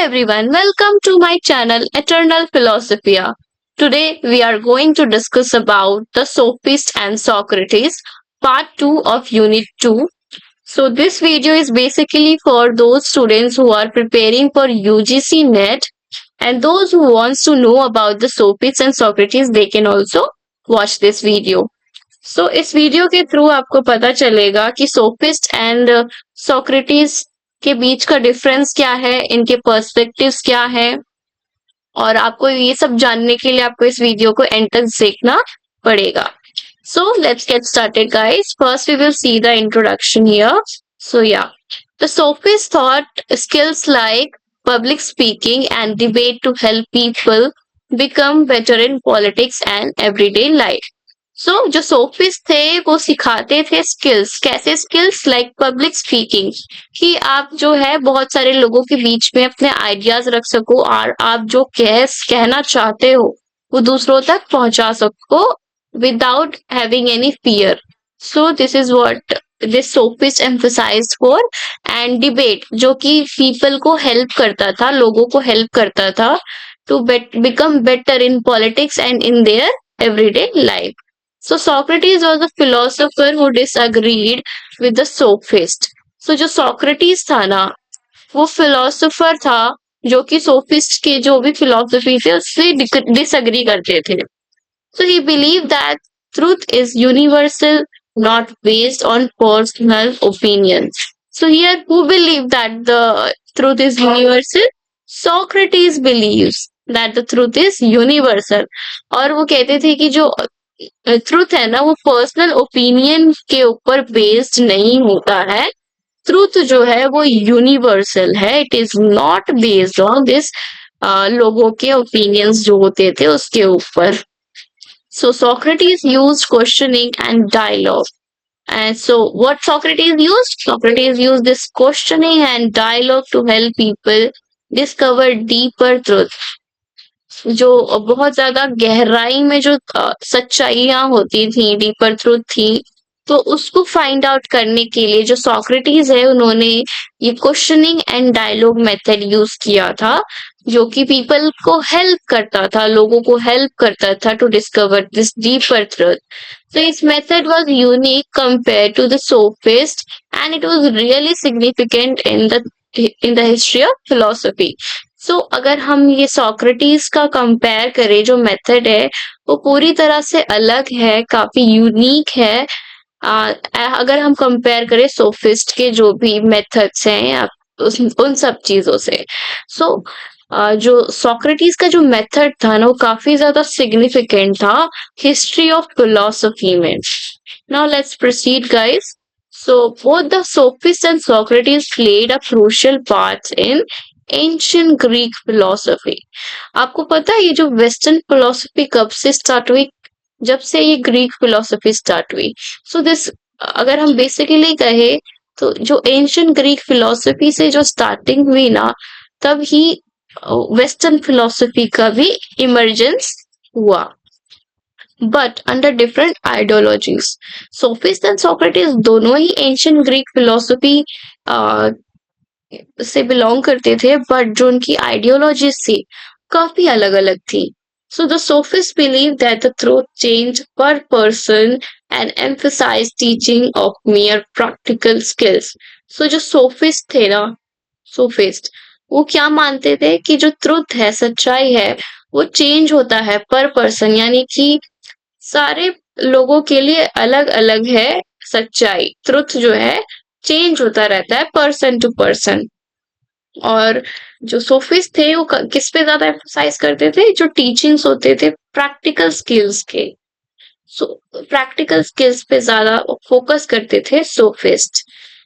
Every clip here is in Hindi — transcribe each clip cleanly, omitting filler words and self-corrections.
everyone, welcome to my channel Eternal Philosophia. Today we are going to discuss about the Sophist and Socrates, part 2 of Unit 2. So this video is basically for those students who are preparing for UGC NET and those who wants to know about the Sophists and Socrates, they can also watch this video. So इस वीडियो के थ्रू आपको पता चलेगा कि सोफिस्ट एंड सोक्रेटिस के बीच का डिफरेंस क्या है, इनके पर्सपेक्टिव्स क्या है, और आपको ये सब जानने के लिए आपको इस वीडियो को एंड तक देखना पड़ेगा. So let's get started, guys. First, we will see the introduction here. So yeah, the sophists thought skills like public speaking and debate to help people become better in politics and everyday life. सो जो सोफिस्ट थे वो सिखाते थे स्किल्स. कैसे स्किल्स? लाइक पब्लिक स्पीकिंग, कि आप जो है बहुत सारे लोगों के बीच में अपने आइडियाज रख सको और आप जो कहना चाहते हो वो दूसरों तक पहुंचा सको without having any fear. So this is what this sophist emphasized for. And debate, जो कि पीपल को हेल्प करता था, लोगों को हेल्प करता था to become better in politics and in their everyday life. So Socrates was a philosopher who disagreed with the sophist. So जो Socrates था ना, वो philosopher था जो कि sophist के जो भी philosophy थे उससे disagree करते थे. So he believed that truth is universal, not based on personal opinions. So here, who believed that the truth is universal? Socrates believes that the truth is universal. और वो कहते थे कि जो ट्रूथ है ना वो पर्सनल ओपिनियन के ऊपर बेस्ड नहीं होता है. ट्रूथ जो है वो यूनिवर्सल है. It is not based on this लोगों के ओपिनियंस जो होते थे उसके ऊपर. सो Socrates used questioning and dialogue. And so what Socrates used? Socrates used this questioning and dialogue to help people discover deeper truth. जो बहुत ज्यादा गहराई में जो सच्चाइयां होती थी, डीपर ट्रूथ थी, तो उसको फाइंड आउट करने के लिए जो सोक्रेटिस है उन्होंने ये questioning and dialogue method use किया था, जो कि पीपल को हेल्प करता था, लोगों को हेल्प करता था to discover this deeper truth. So its method was unique compared to the sophist and it was really significant in the history of philosophy. So अगर हम ये सोक्रेटिस का कंपेयर करें, जो मेथड है वो पूरी तरह से अलग है, काफी यूनिक है. अगर हम कंपेयर करें सोफिस्ट के जो भी मेथड्स हैं उन सब चीजों से. सो जो सोक्रेटिस का जो मेथड था ना वो काफी ज्यादा सिग्निफिकेंट था हिस्ट्री ऑफ फिलोसफी में. Now let's proceed, guys. So both the sophists and Socrates played a crucial part in ancient Greek philosophy. आपको पता है ये जो वेस्टर्न फिलोसफी कब से स्टार्ट हुई? जब से ये ग्रीक फिलोसफी स्टार्ट हुई. सो दिस, अगर हम बेसिकली कहे तो जो एंशियंट ग्रीक फिलोसफी से जो स्टार्टिंग हुई ना, तब ही वेस्टर्न फिलोसफी का भी इमर्जेंस हुआ, but under different ideologies. Sophist and Socrates दोनों ही एंशियंट ग्रीक फिलोसफी से बिलोंग करते थे, बट जो उनकी आइडियोलॉजीज थी काफी अलग अलग थी. So the sophist believe that the truth change per person and emphasize teaching of mere practical skills. So जो सोफिस्ट थे ना, सोफिस्ट, वो क्या मानते थे कि जो ट्रूथ है, सच्चाई है, वो चेंज होता है पर पर्सन, यानी कि सारे लोगों के लिए अलग अलग है सच्चाई. ट्रुथ जो है चेंज होता रहता है पर्सन टू पर्सन. और जो सोफिस्ट थे वो किस पे ज्यादा एम्फसाइज करते थे? जो टीचिंग्स होते थे प्रैक्टिकल स्किल्स के. सो प्रैक्टिकल स्किल्स पे ज्यादा फोकस करते थे sophist.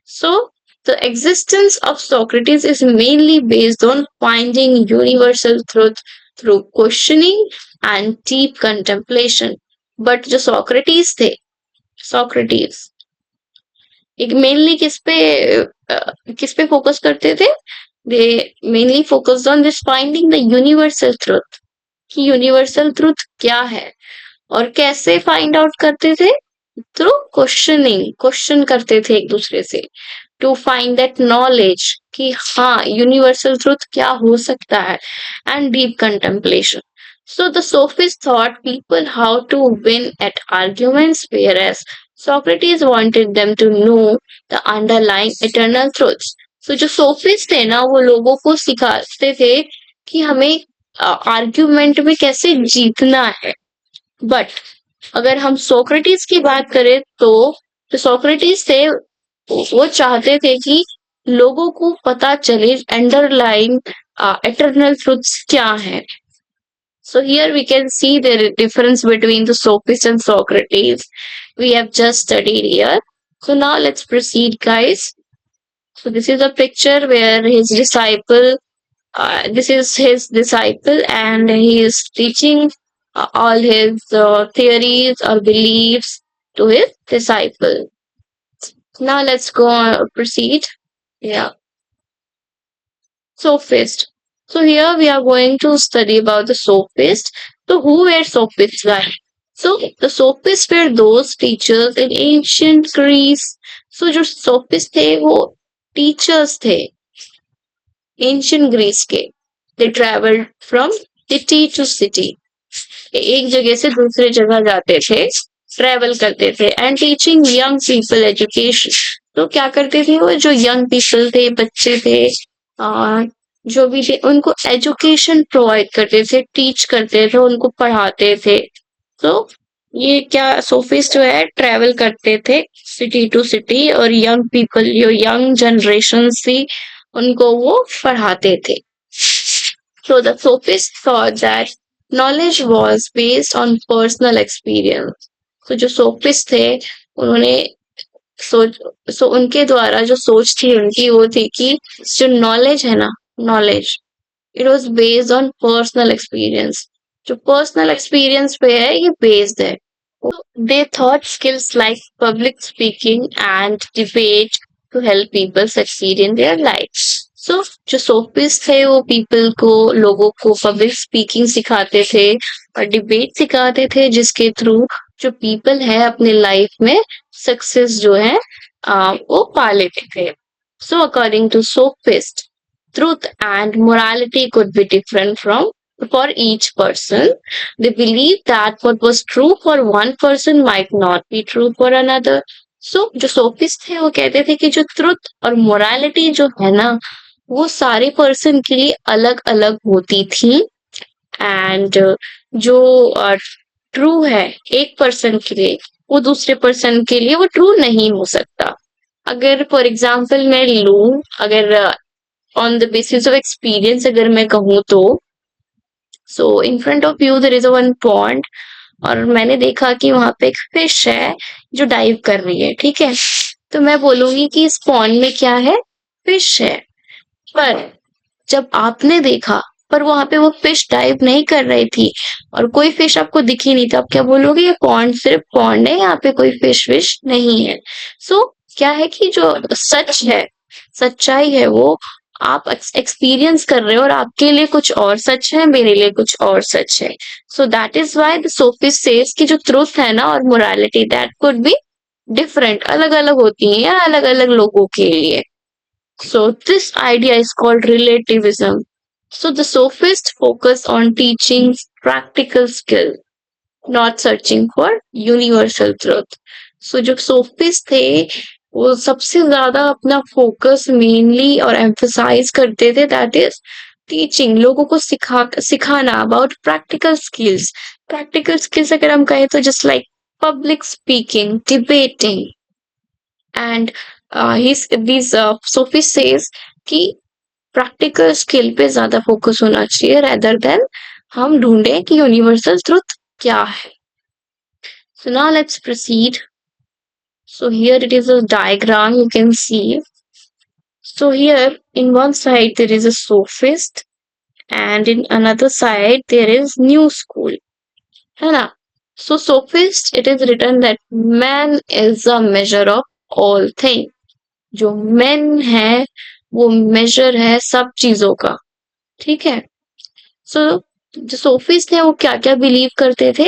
So the existence of Socrates is mainly based on finding universal truth through questioning and deep contemplation. But जो सोक्रेटिस थे, सोक्रेटिस एक मेनली किस पे फोकस करते थे? दे mainly focused on this finding the universal truth, कि यूनिवर्सल ट्रुथ क्या है. और कैसे फाइंड आउट करते थे? थ्रू क्वेश्चनिंग, क्वेश्चन करते थे एक दूसरे से to find that knowledge कि हाँ universal truth क्या हो सकता है, and deep contemplation. So the sophists taught people how to win at arguments, whereas Socrates wanted them to know the underlying eternal truths. So जो सोफिस्ट थे ना वो लोगों को सिखाते थे कि हमें आर्ग्यूमेंट में कैसे जीतना है. बट अगर हम सोक्रेटिस की बात करें तो जो सोक्रेटिस थे वो चाहते थे कि लोगों को पता चले अंडरलाइन एटर्नल ट्रुथ्स क्या है. So here we can see the difference between the sophist and Socrates. We have just studied here. So now let's proceed, guys. So this is a picture where this is his disciple, and he is teaching all his theories or beliefs to his disciple. Now let's go on, proceed. Yeah. Sophist. So here we are going to study about the sophists. So who were sophists, guys? So the sophists were those teachers in ancient Greece. So जो sophists थे वो teachers थे ancient Greece के. They traveled from city to city. एक जगह से दूसरे जगह जाते थे, ट्रेवल करते थे, and teaching young people education. तो क्या करते थे वो जो यंग पीपल थे, बच्चे थे, जो भी थे, उनको एजुकेशन प्रोवाइड करते थे, टीच करते थे, उनको पढ़ाते थे. तो ये क्या सोफिस्ट जो है ट्रेवल करते थे सिटी टू सिटी, और यंग पीपल जो यंग जनरेशन थी उनको वो पढ़ाते थे. So the sophists thought that knowledge was based on personal experience. So जो सोफिस्ट थे उन्होंने उनके द्वारा जो सोच थी उनकी वो थी कि जो नॉलेज है ना, knowledge it was based on personal experience. जो पर्सनल एक्सपीरियंस पे है ये बेस्ड है. They thought skills like public speaking and debate to help people succeed in their life. So जो सोफिस्ट थे वो लोगों को पब्लिक स्पीकिंग सिखाते थे और डिबेट सिखाते थे, जिसके थ्रू जो पीपल है अपने लाइफ में सक्सेस जो है वो पा लेते थे. So according to sophist, truth and morality could be different for each person. They believe that what was true for one person might not be true for another. So जो सोफिस्ट थे वो कहते थे कि जो ट्रुथ और मोरालिटी जो है ना वो सारे पर्सन के लिए अलग अलग होती थी, एंड जो ट्रू है एक पर्सन के लिए वो दूसरे पर्सन के लिए वो ट्रू नहीं हो सकता. अगर फॉर एग्जाम्पल मैं लूं, अगर on the basis of experience अगर मैं कहूँ तो, so in front of you there is a one pond, और मैंने देखा कि वहां पे एक फिश है जो डाइव कर रही है. ठीक है, तो मैं बोलूंगी कि इस पॉन्ड में क्या है, फिश है. पर जब आपने देखा पर वहां पे वो फिश डाइव नहीं कर रही थी और कोई फिश आपको दिखी नहीं, तो आप क्या बोलोगे, ये पॉन्ड सिर्फ पॉन्ड है, यहाँ पे कोई फिश विश नहीं है. सो क्या है कि जो सच है, सच्चाई है, वो आप एक्सपीरियंस कर रहे हो और आपके लिए कुछ और सच है, मेरे लिए कुछ और सच है. So that is why the sophist says कि जो ट्रुथ है ना और morality that could be different, अलग अलग होती है या अलग अलग लोगों के लिए. So this idea is called relativism. So the sophists focus on teaching practical skill, not searching for universal truth. So जो सोफिस्ट थे वो सबसे ज्यादा अपना फोकस मेनली और एम्फसाइज करते थे दैट इज टीचिंग, लोगों को सिखाना about practical skills. Practical skills अगर हम कहें तो just like public speaking, debating, and sophist says कि प्रैक्टिकल स्किल पे ज्यादा फोकस होना चाहिए रेदर देन हम ढूंढे कि यूनिवर्सल ट्रुथ क्या है. So now let's proceed. So here it is a diagram you can see. So here in one side there is a sophist and in another side there is new school. है ना? So sophist it is written that man is a measure of all things. जो men है वो measure है सब चीजों का. ठीक है. So जो सोफिस्ट है वो क्या क्या बिलीव करते थे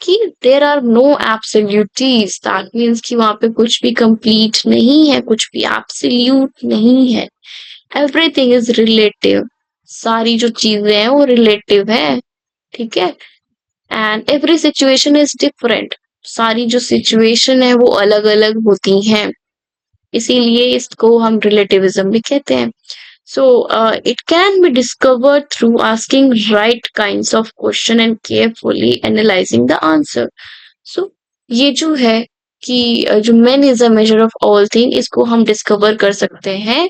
कि there are no absolutes, that means कि वहां पे कुछ भी कंप्लीट नहीं है, कुछ भी एब्सोल्यूट नहीं है। एवरीथिंग इज रिलेटिव, सारी जो चीजें हैं वो रिलेटिव है, ठीक है। And every situation is different, सारी जो सिचुएशन है वो अलग अलग होती हैं, इसीलिए इसको हम रिलेटिविज्म भी कहते हैं। So it can be discovered through asking right kinds of question and carefully analyzing the answer. So ये जो है कि जो men is a measure of all thing, इसको हम डिस्कवर कर सकते हैं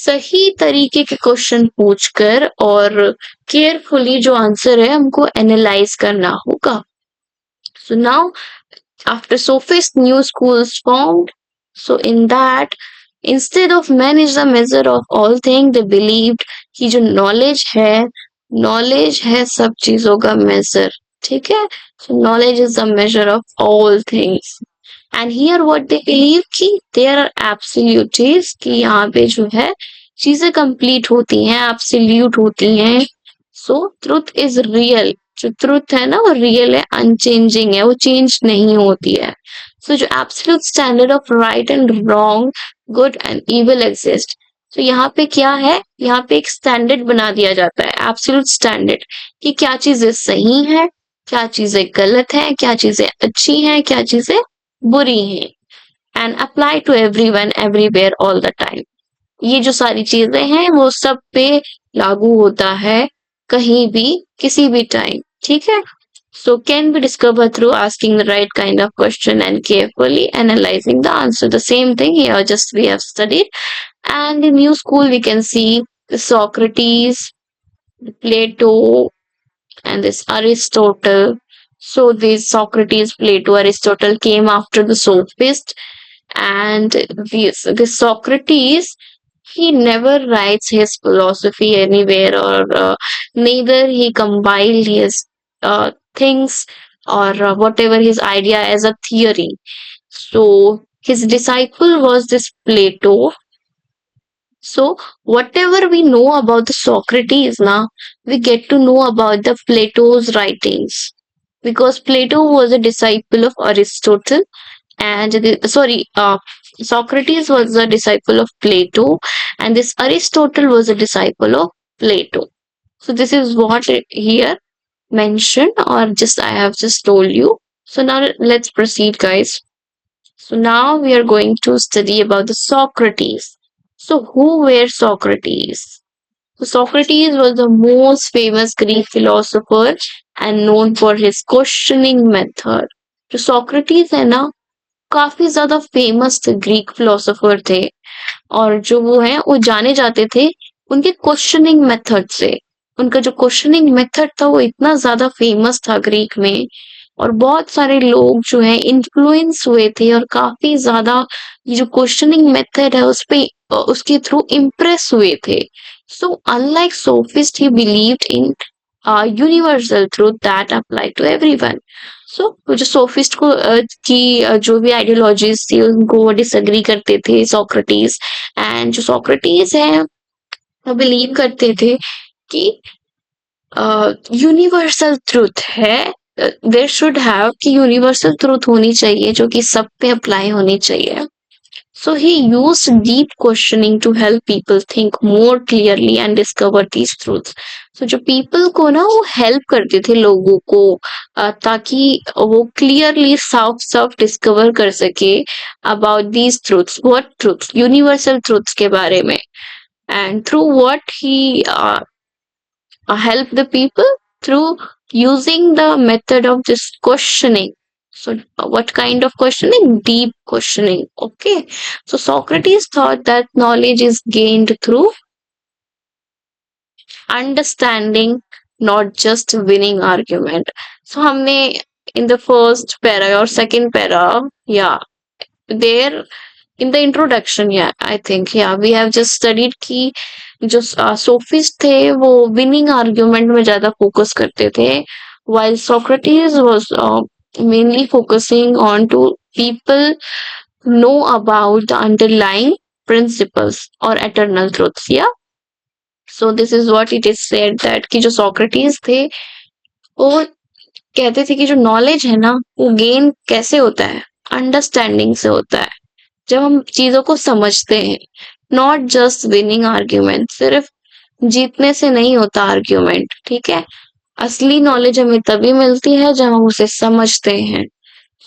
सही तरीके के क्वेश्चन पूछकर, और केयरफुली जो आंसर है हमको एनालाइज करना होगा। So now after sophist new schools formed, so in that instead of man is the measure of all things, they believed कि जो knowledge है सब चीजों का measure, ठीक है। So knowledge is the measure of all things. And here what they believe कि there are absolutes, कि यहाँ पे जो है चीजें complete होती हैं, absolute होती हैं। So truth is real, जो ट्रूथ है ना वो रियल है, अनचेंजिंग है, वो चेंज नहीं होती है। सो जो absolute standard of right and wrong, good and evil exist. तो यहाँ पे क्या है, यहाँ पे एक स्टैंडर्ड बना दिया जाता है, एब्सोल्यूट स्टैंडर्ड, कि क्या चीजें सही है, क्या चीजें गलत है, क्या चीजें अच्छी हैं, क्या चीजें बुरी हैं, and apply to everyone everywhere all the time. ये जो सारी चीजें हैं वो सब पे लागू होता है, कहीं भी किसी भी टाइम, ठीक है। So can be discovered through asking the right kind of question and carefully analyzing the answer. The same thing here, just we have studied. And in new school, we can see Socrates, Plato, and this Aristotle. So these Socrates, Plato, Aristotle came after the sophist, and this Socrates, he never writes his philosophy anywhere, or neither he compiled his things, or whatever his idea as a theory. So his disciple was this Plato. So whatever we know about the Socrates now, we get to know about the Plato's writings, because Plato was a disciple of Aristotle, and Socrates was a disciple of Plato, and this Aristotle was a disciple of Plato. So this is what here mentioned, or just I have just told you. So now let's proceed, guys. So now we are going to study about the Socrates. So who were Socrates? So Socrates was the most famous Greek philosopher and known for his questioning method. जो Socrates है ना, काफी ज्यादा फेमस ग्रीक फिलोसोफर थे, और जो वो है वो जाने जाते थे उनके क्वेश्चनिंग मेथड से। उनका जो क्वेश्चनिंग मेथड था वो इतना ज्यादा फेमस था ग्रीक में, और बहुत सारे लोग जो है इन्फ्लुएंस हुए थे, और काफी ज्यादा ये जो क्वेश्चनिंग मेथड है उस पे उसके थ्रू इम्प्रेस हुए थे। So unlike sophist he believed in universal truth that apply to everyone. So जो सोफिस्ट को की जो भी आइडियोलॉजीज थी उनको वो डिसएग्री करते थे सोक्रेटिस, एंड जो सोक्रेटिस है वो बिलीव करते थे कि यूनिवर्सल ट्रूथ है, देर शुड हैव कि यूनिवर्सल ट्रूथ होनी चाहिए जो कि सब पे अप्लाई होनी चाहिए। So he used deep questioning to help people think more clearly and discover these truths. So जो people को ना वो help करते थे लोगों को, ताकि वो clearly साफ साफ discover कर सके about these truths. What truths? Universal truths के बारे में. And through what he helped the people? Through using the method of this questioning. So, what kind of questioning? Deep questioning. Okay. So, Socrates thought that knowledge is gained through understanding, not just winning argument. So, हमने in the first para or second para, yeah, there in the introduction, yeah, I think, yeah, we have just studied कि जो सोफिस्ट थे वो विनिंग आर्ग्यूमेंट में ज्यादा फोकस करते थे, while Socrates was mainly focusing on to people know about the underlying principles or eternal truths. Yeah. So this is what it is said that कि जो Socrates थे वो कहते थे कि जो नॉलेज है ना वो गेन कैसे होता है, अंडरस्टैंडिंग से होता है, जब हम चीजों को समझते हैं। नॉट जस्ट विनिंग आर्ग्यूमेंट, सिर्फ जीतने से नहीं होता आर्ग्यूमेंट, ठीक है। असली नॉलेज हमें तभी मिलती है जब हम उसे समझते हैं।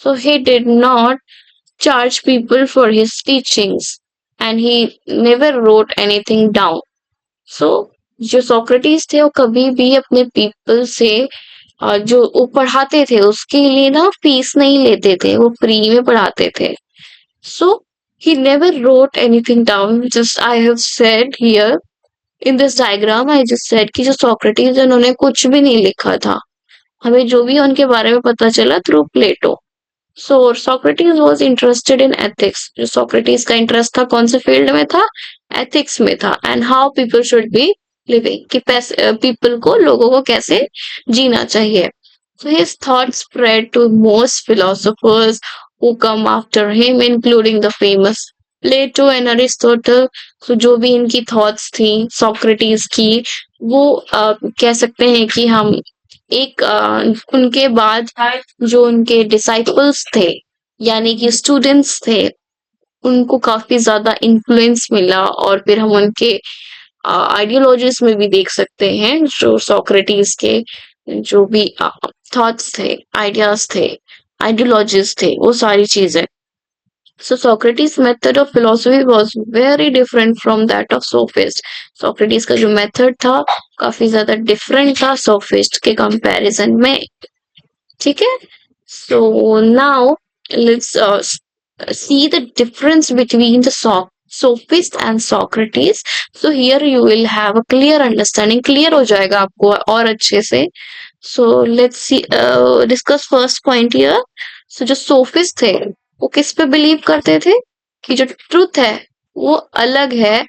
So he did not charge people for his teachings and he never wrote anything down. So जो सोक्रेटिस थे वो कभी भी अपने पीपल से जो वो पढ़ाते थे उसके लिए ना फीस नहीं लेते थे, वो फ्री में पढ़ाते थे। So he never wrote anything down. Just I have said here in this diagram, I just said कि जो सोक्रेटिस है उन्होंने कुछ भी नहीं लिखा था, हमें जो भी उनके बारे में पता चला through Plato. So Socrates was interested in ethics, जो सोक्रेटिस का इंटरेस्ट था कौन से फील्ड में था, एथिक्स में था। And how people should be living, कि पीपल को, लोगों को कैसे जीना चाहिए। So his thoughts spread to most philosophers who come after him including the famous Plato and Aristotle. So जो भी इनकी थॉट्स थी सोक्रेटिस की, वो कह सकते हैं कि हम एक उनके बाद जो उनके डिसाइपल्स थे यानी कि स्टूडेंट्स थे, उनको काफी ज्यादा इन्फ्लुएंस मिला और फिर हम उनके आइडियोलॉजीज में भी देख सकते हैं जो सोक्रेटिस के जो भी थॉट्स थे, आइडियाज थे, आइडियोलॉजीज थे, वो सारी चीजें। So Socrates' method of philosophy was very different from that of sophist. Socrates का जो मेथड था काफी ज्यादा डिफरेंट था सोफिस्ट के कंपैरिजन में, ठीक है। So now let's see the difference between the sophist and Socrates. So here you will have a clear understanding, clear हो जाएगा आपको और अच्छे से। So let's see discuss first point here. So जो सोफिस्ट थे वो किस पे बिलीव करते थे कि जो ट्रुथ है वो अलग है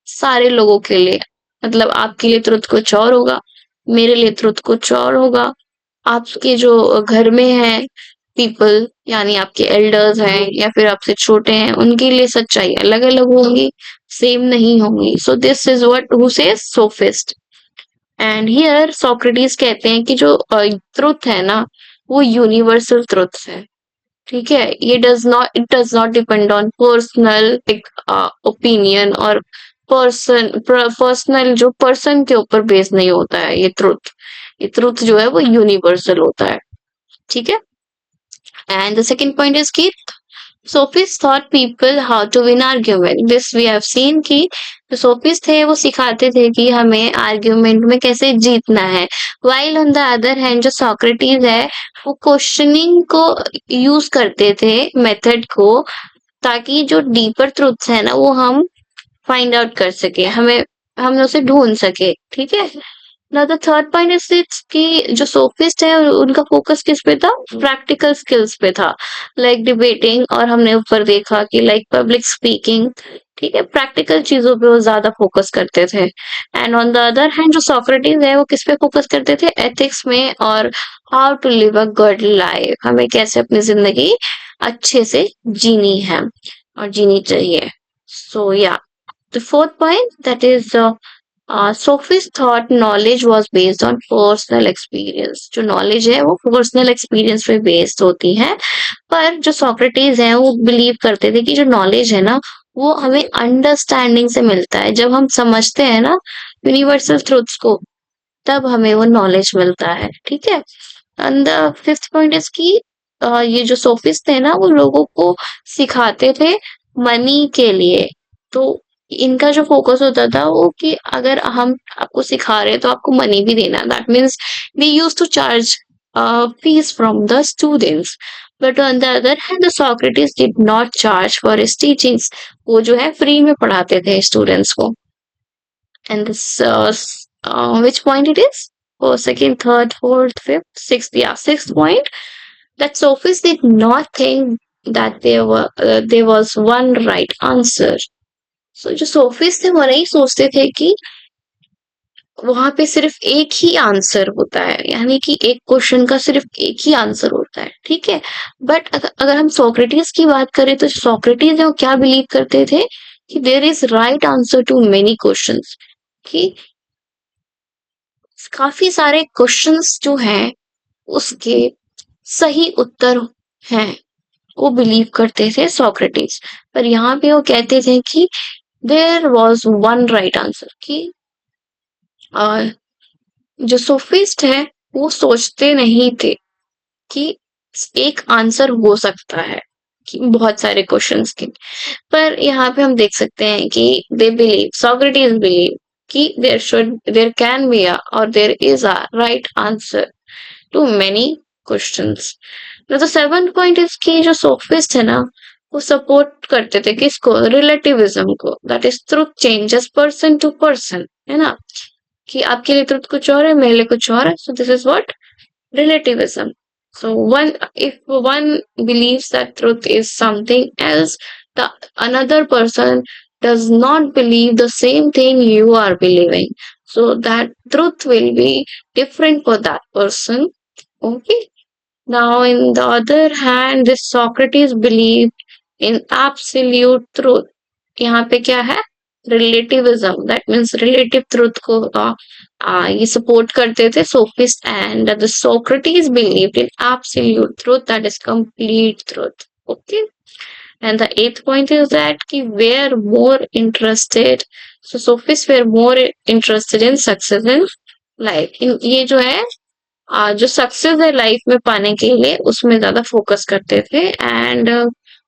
सारे लोगों के लिए। मतलब आपके लिए ट्रुथ कुछ और होगा, मेरे लिए ट्रुथ कुछ और होगा, आपके जो घर में है पीपल यानी आपके एल्डर्स हैं या फिर आपसे छोटे हैं, उनके लिए सच्चाई अलग अलग होगी, सेम नहीं होंगी। सो this is what who says sophist. And here Socrates कहते हैं कि जो ट्रुथ है ना वो यूनिवर्सल ट्रुथ है, ठीक है। ये it does not depend on personal opinion और पर्सनल जो पर्सन के ऊपर बेस नहीं होता है ये ट्रुथ जो है वो यूनिवर्सल होता है, ठीक है। And the second point is कि sophist thought people how to win argument. This we have seen कि जो सोफिस्ट थे वो सिखाते थे कि हमें आर्ग्यूमेंट में कैसे जीतना है। While on the other hand जो सोक्रेटिस है वो क्वेश्चनिंग को यूज करते थे, मेथड को, ताकि जो डीपर ट्रुथ्स है ना वो हम फाइंड आउट कर सके, हम उसे ढूंढ सके, ठीक है। Now the third point is this कि जो सोफिस्ट है उनका फोकस किस पे था, प्रैक्टिकल स्किल्स पे था, लाइक डिबेटिंग, और हमने ऊपर देखा कि लाइक पब्लिक स्पीकिंग, ठीक है। प्रैक्टिकल चीजों पे वो ज्यादा फोकस करते थे। And on the other hand जो सोक्रेटिस है वो किस पे फोकस करते थे, एथिक्स में, और how to live a good life, हमें कैसे अपनी जिंदगी अच्छे से जीनी है और जीनी चाहिए। सो या the fourth point, that is Sophie's thought knowledge was based on personal experience. जो knowledge है वो personal experience पे based होती है, पर जो सोक्रेटिस है वो बिलीव करते थे कि जो knowledge है ना वो हमें अंडरस्टैंडिंग से मिलता है, जब हम समझते हैं ना यूनिवर्सल ट्रुथ्स को तब हमें वो नॉलेज मिलता है, ठीक है। And the fifth point is कि ये जो सोफिस्ट थे ना वो लोगों को सिखाते थे मनी के लिए। तो इनका जो फोकस होता था वो कि अगर हम आपको सिखा रहे हैं तो आपको मनी भी देना, that means we use to charge fees from the students. But on the other hand the Socrates did not charge for his teachings, वो जो है फ्री में पढ़ाते थे स्टूडेंट्स को। And this which point it is? Oh, second, third, fourth, fifth, sixth. Yeah, sixth point, that sophists did not think that there was one right answer. So जो सोफिस्ट थे वो नहीं सोचते थे कि वहां पे सिर्फ एक ही आंसर होता है, यानी कि एक क्वेश्चन का सिर्फ एक ही आंसर होता है, ठीक है। बट अगर हम सोक्रेटिस की बात करें तो सोक्रेटिस है वो क्या बिलीव करते थे कि there is right answer to many questions, कि काफी सारे क्वेश्चंस जो हैं उसके सही उत्तर हैं, वो बिलीव करते थे सोक्रेटिस। पर यहाँ पे वो कहते थे कि there was one right answer, कि जो सोफिस्ट है वो सोचते नहीं थे कि एक आंसर हो सकता है कि बहुत सारे क्वेश्चंस के। पर यहाँ पे हम देख सकते हैं कि दे बिलीव, सोक्रेटिस बिलीव कि देयर कैन बी और there is a right answer to many questions. तो सेवन पॉइंट इज कि जो सोफिस्ट है ना, वो सपोर्ट करते थे किसको, रिलेटिविज्म को, that is truth changes person to person, है ना, कि आपके लिए ट्रुथ कुछ और है, मेरे लिए कुछ और है, सो this is what relativism. So if one believes that truth is something else, the another person does not believe the same thing you are believing. So that truth will be different for that person. Okay. Now, in the other hand, this Socrates believed in absolute truth. यहाँ पे क्या है, relativism, that means relative truth को ये सपोर्ट करते थे sophist, and the Socrates believed in absolute truth, that is complete truth. Okay. And the eighth point is that कि were more interested, so sophist were more interested in success in life. ये जो है जो सक्सेस है लाइफ में पाने के लिए उसमें ज्यादा फोकस करते थे. And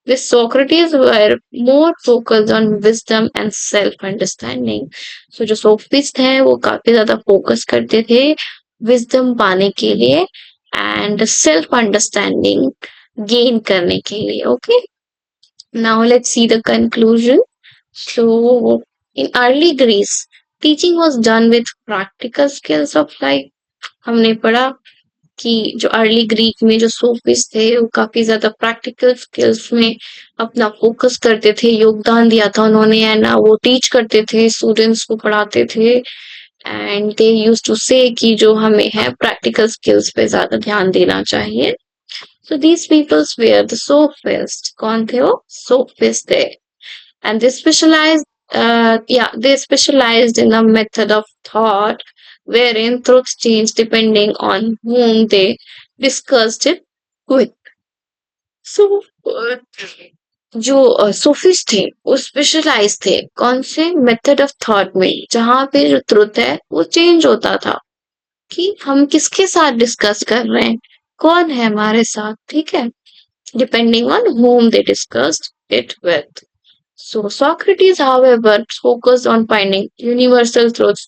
this Socrates were more focused on wisdom and self understanding. So जो सोफिस्ट है वो काफी ज्यादा फोकस करते थे विजडम पाने के लिए एंड सेल्फ अंडरस्टैंडिंग गेन करने के लिए. Okay. Now let's see the conclusion. So in early Greece teaching was done with practical skills of life. हमने पढ़ा कि जो अर्ली ग्रीक में जो सोफिस्ट थे वो काफी ज्यादा प्रैक्टिकल स्किल्स में अपना फोकस करते थे, योगदान दिया था उन्होंने, एंड वो टीच करते थे, स्टूडेंट्स को पढ़ाते थे. एंड दे यूज टू से कि जो हमें है प्रैक्टिकल स्किल्स पे ज्यादा ध्यान देना चाहिए. So these peoples were the sophist. कौन थे वो, सोफिस्ट थे. And they specialized in a method of thought wherein truths change depending on whom they discussed it with. So, जो सोफिस्ट थे वो स्पेशलाइज थे कौन से मेथड ऑफ थॉट में, जहां पे जो ट्रुथ है वो चेंज होता था कि हम किसके साथ डिस्कस कर रहे हैं, कौन है हमारे साथ, ठीक है, depending on whom they discussed it with. So Socrates, however, focused on finding universal truths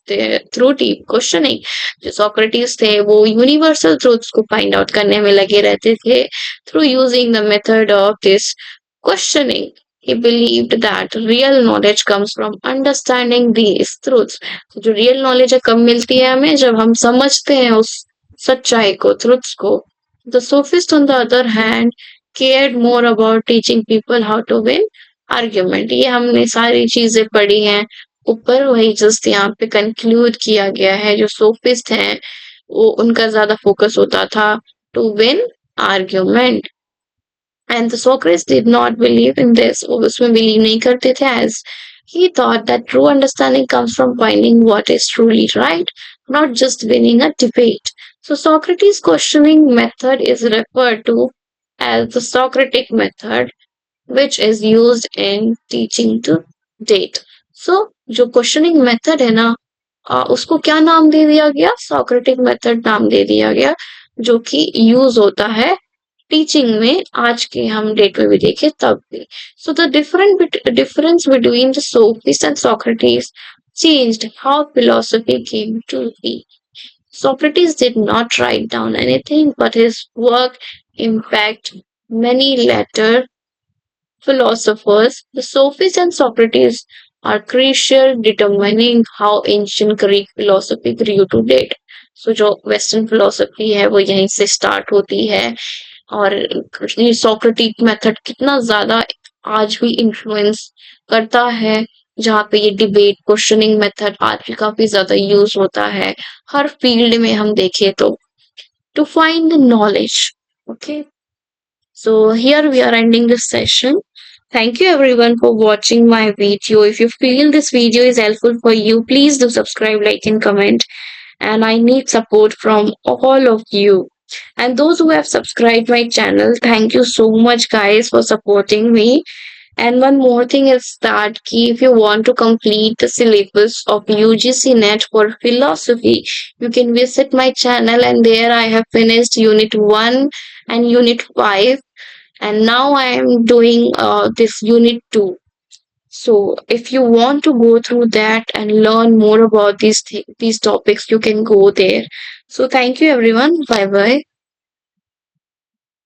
through deep questioning. जो Socrates थे वो universal truths को find out करने में लगे रहते थे through using the method of this questioning. He believed that real knowledge comes from understanding these truths. तो जो real knowledge है कब मिलती है हमें, जब हम समझते हैं उस सच्चाई को, truths को. The sophist, on the other hand, cared more about teaching people how to win argument. ये हमने सारी चीजें पढ़ी हैं ऊपर, वही जस्ट यहाँ पे कंक्लूड किया गया है. जो सोफिस्ट हैं वो उनका ज्यादा फोकस होता था to win argument. And the Socrates did not believe in this, वो उसमें बिलीव नहीं करते थे, as he thought that true understanding comes from finding what is truly right, not just winning a debate. So Socrates' questioning method is referred to as the Socratic method, which is used in teaching to date. So जो क्वेश्चनिंग मेथड है ना, उसको क्या नाम दे दिया गया, सोक्रेटिक मेथड नाम दे दिया गया, जो कि यूज होता है टीचिंग में आज के हम डेट में भी देखे तब भी. So the difference between the sophist and Socrates changed how philosophy came to be. Socrates did not write down anything, but his work impact many later philosophers. The Sophists and Socrates are crucial determining how ancient Greek philosophy grew to date. So जो वेस्टर्न फिलोसफी है वो यहीं से स्टार्ट होती है, और ये सोक्रेटिक मेथड कितना ज्यादा आज भी इन्फ्लुएंस करता है, जहाँ पे ये डिबेट क्वेश्चनिंग मेथड आज भी काफी ज्यादा यूज होता है हर फील्ड में हम देखें तो, to find the knowledge. Okay. So here we are ending this session. Thank you everyone for watching my video. If you feel this video is helpful for you, please do subscribe, like and comment. And I need support from all of you. And those who have subscribed my channel, thank you so much guys for supporting me. And one more thing is that if you want to complete the syllabus of UGC NET for philosophy, you can visit my channel, and there I have finished Unit 1 and Unit 5, and now I am doing this Unit 2. So if you want to go through that and learn more about these topics, you can go there. So thank you everyone. Bye bye.